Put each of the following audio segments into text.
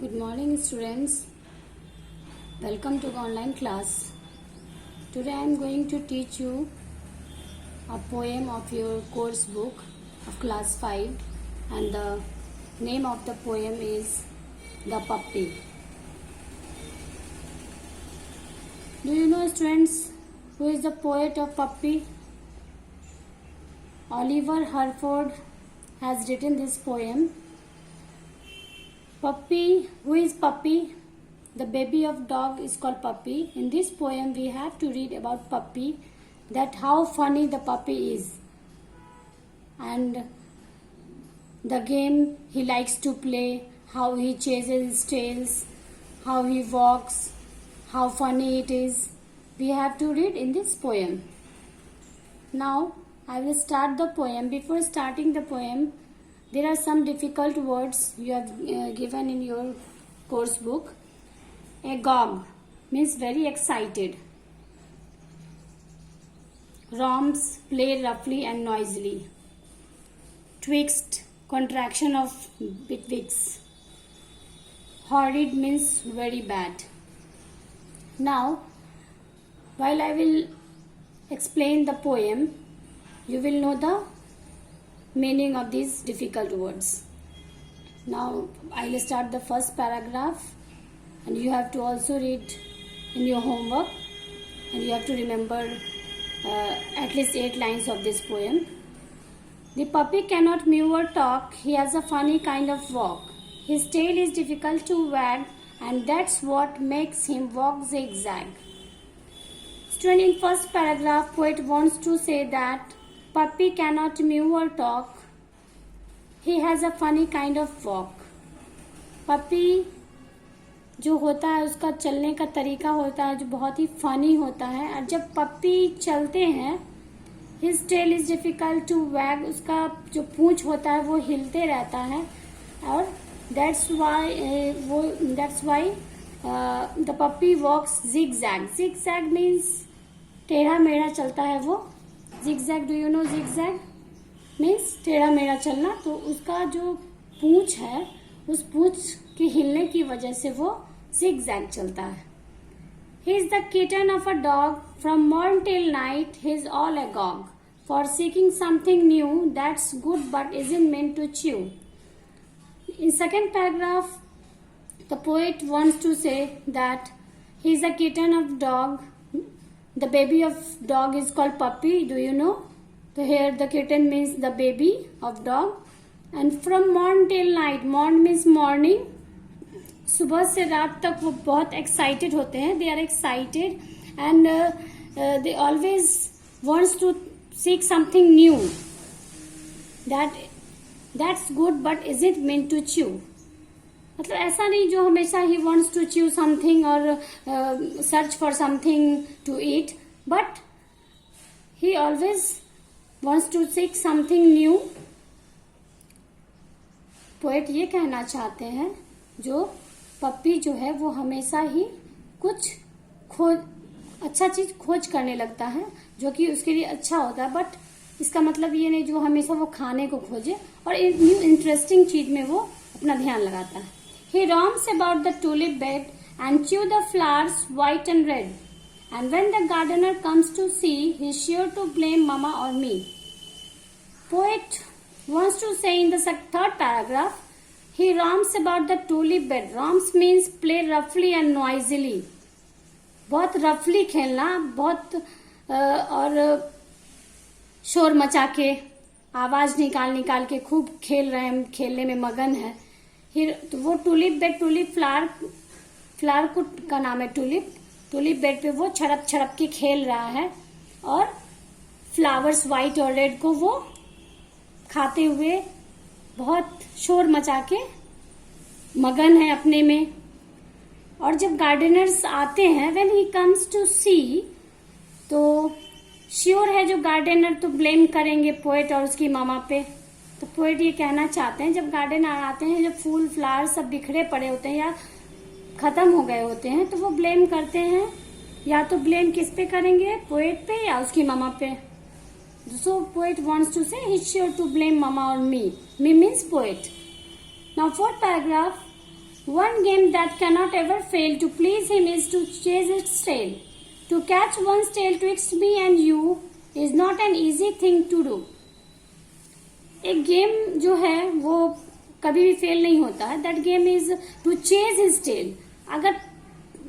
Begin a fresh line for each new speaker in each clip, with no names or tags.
Good morning, students. Welcome to the online class. Today I am going to teach you a poem of your course book of class 5, and the name of the poem is The Puppy. Do you know, students, who is the poet of Puppy? Oliver Herford has written this poem. Puppy, who is Puppy? The baby of dog is called Puppy. In this poem we have to read about Puppy, that how funny the puppy is, and the game he likes to play, how he chases his tails, how he walks, how funny it is. We have to read in this poem. Now I will start the poem. Before starting the poem, there are some difficult words you have given in your course book. Agog means very excited. Romps, play roughly and noisily. Twixt, contraction of betwixt. Horrid means very bad. Now, while I will explain the poem, you will know the meaning of these difficult words. Now I will start the first paragraph, and you have to also read in your homework, and you have to remember at least 8 lines of this poem. The puppy cannot mew or talk. He has a funny kind of walk. His tail is difficult to wag, and that's what makes him walk zigzag. Student, in first paragraph, poet wants to say that puppy cannot mew or talk. He has a funny kind of walk. Puppy जो होता है उसका चलने का तरीका होता है जो बहुत ही फनी होता है, और जब पप्पी चलते हैं his tail is difficult to wag, उसका जो पूंछ होता है वो हिलते रहता है, और that's why the puppy walks zigzag. Zigzag means टेढ़ा मेढ़ा चलता है वो. zigzag, do you know zigzag means टेढ़ा मेढ़ा चलना. तो उसका जो पूंछ है उस पूंछ के हिलने की वजह से वो zigzag चलता है. He is the kitten of a dog. From morn till night he is all agog for seeking something new that's good but isn't meant to chew. In second paragraph, the poet wants to say that he is a kitten of dog. The baby of dog is called puppy. Do you know? So here the kitten means the baby of dog. And from morn till night, morn means morning. सुबह से रात तक वो बहुत excited होते हैं. They are excited and they always wants to seek something new. That's good but isn't meant to chew. मतलब ऐसा नहीं जो हमेशा he wants to chew something or search for something to eat, but he always wants to seek something new. Poet ये कहना चाहते हैं जो पप्पी जो है वो हमेशा ही कुछ अच्छा चीज खोज करने लगता है जो कि उसके लिए अच्छा होता है, बट इसका मतलब ये नहीं जो हमेशा वो खाने को खोजे और न्यू इंटरेस्टिंग चीज में वो अपना ध्यान लगाता है. He roams about the tulip bed and chew the flowers white and red. And when the gardener comes to see, he's sure to blame mama or me. Poet wants to say in the third paragraph, he roams about the tulip bed. Romps means play roughly and noisily. बहुत रफली खेलना, बहुत और शोर मचा के आवाज निकाल के खूब खेल रहे हैं, खेलने में मगन है. तो वो टूलिप बेड, टूलिप फ्लावर का नाम है टूलिप बेड पे वो छड़प के खेल रहा है, और फ्लावर्स व्हाइट और रेड को वो खाते हुए बहुत शोर मचा के मगन है अपने में. और जब गार्डनर्स आते हैं, व्हेन ही कम्स टू सी, तो श्योर है जो गार्डनर तो ब्लेम करेंगे पोएट और उसकी मामा पे. तो पोएट ये कहना चाहते हैं जब गार्डनर आते हैं, जब फूल फ्लावर सब बिखरे पड़े होते हैं या खत्म हो गए होते हैं, तो वो ब्लेम करते हैं. या तो ब्लेम किस पे करेंगे, पोएट पे या उसकी मामा पे. So poet wants to say he's sure to blame mama or me. Me means poet. Now fourth paragraph, One game that cannot ever fail to please him is to chase its tail. To catch one's tail twixt me and you is not an easy thing to do. एक game जो है वो कभी भी fail नहीं होता है. That game is to chase his tail. अगर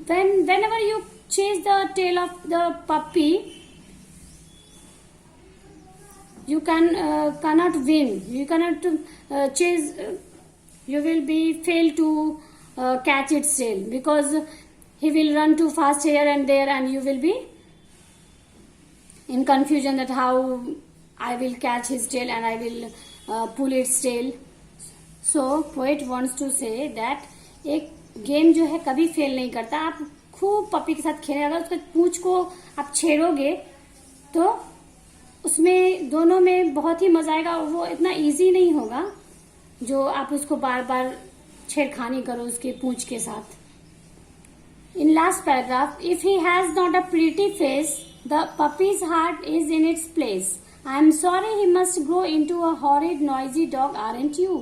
whenever you chase the tail of the puppy, you cannot win. You cannot chase. You will be fail to catch its tail because he will run too fast here and there, and you will be in confusion that how I will catch his tail and I will pull its tail. So poet wants to say that एक game जो है कभी fail नहीं करता. आप खूब puppy के साथ खेलें, अगर उसके पूंछ को आप छेड़ोगे तो उसमें दोनों में बहुत ही मजा आएगा. वो इतना इजी नहीं होगा जो आप उसको बार बार छेड़खानी करो उसके पूंछ के साथ. In last paragraph, if he has not a pretty face the puppies heart is in its place. I am sorry he must grow into a horrid, noisy dog, aren't you?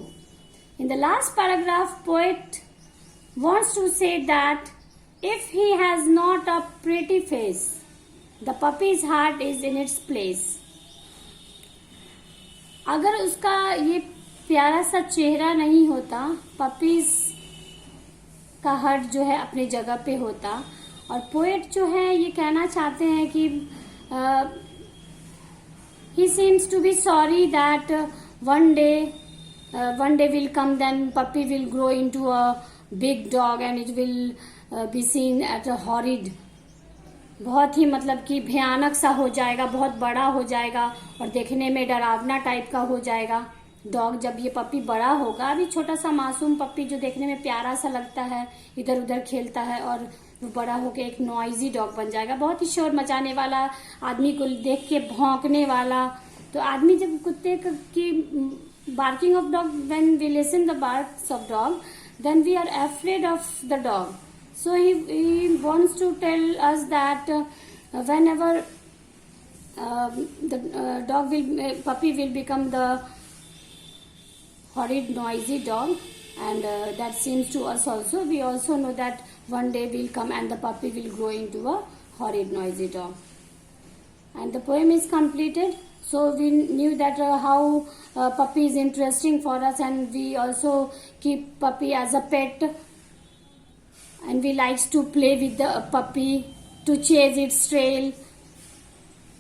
In the last paragraph, poet wants to say that if he has not a pretty face, the puppy's heart is in its place. अगर उसका ये प्यारा सा चेहरा नहीं होता, puppies का heart जो है अपनी जगह पे होता. और पोएट जो है ये कहना चाहते हैं कि he seems to be sorry that one day will come, then puppy will grow into a big dog and it will be seen at a horrid, बहुत ही मतलब कि भयानक सा हो जाएगा, बहुत बड़ा हो जाएगा और देखने में डरावना टाइप का हो जाएगा डॉग. जब ये पपी बड़ा होगा, अभी छोटा सा मासूम पपी जो देखने में प्यारा सा लगता है, इधर उधर खेलता है, और वो बड़ा होकर एक नॉइजी डॉग बन जाएगा, बहुत ही शोर मचाने वाला, आदमी को देख के भौंकने वाला. तो आदमी जब कुत्ते की barking of dog, when we listen the barks of dog, then we are afraid of the dog. So he wants to tell us that whenever the puppy will become the horrid, noisy dog, and that seems to us also. We also know that one day will come and the puppy will grow into a horrid, noisy dog. And the poem is completed. So we knew that how puppy is interesting for us, and we also keep puppy as a pet. And we likes to play with the puppy, to chase its trail.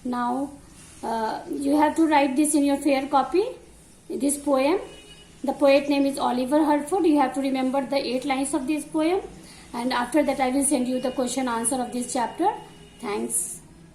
Now you have to write this in your fair copy, this poem. The poet name is Oliver Herford. You have to remember the 8 lines of this poem, and after that I will send you the question answer of this chapter. Thanks.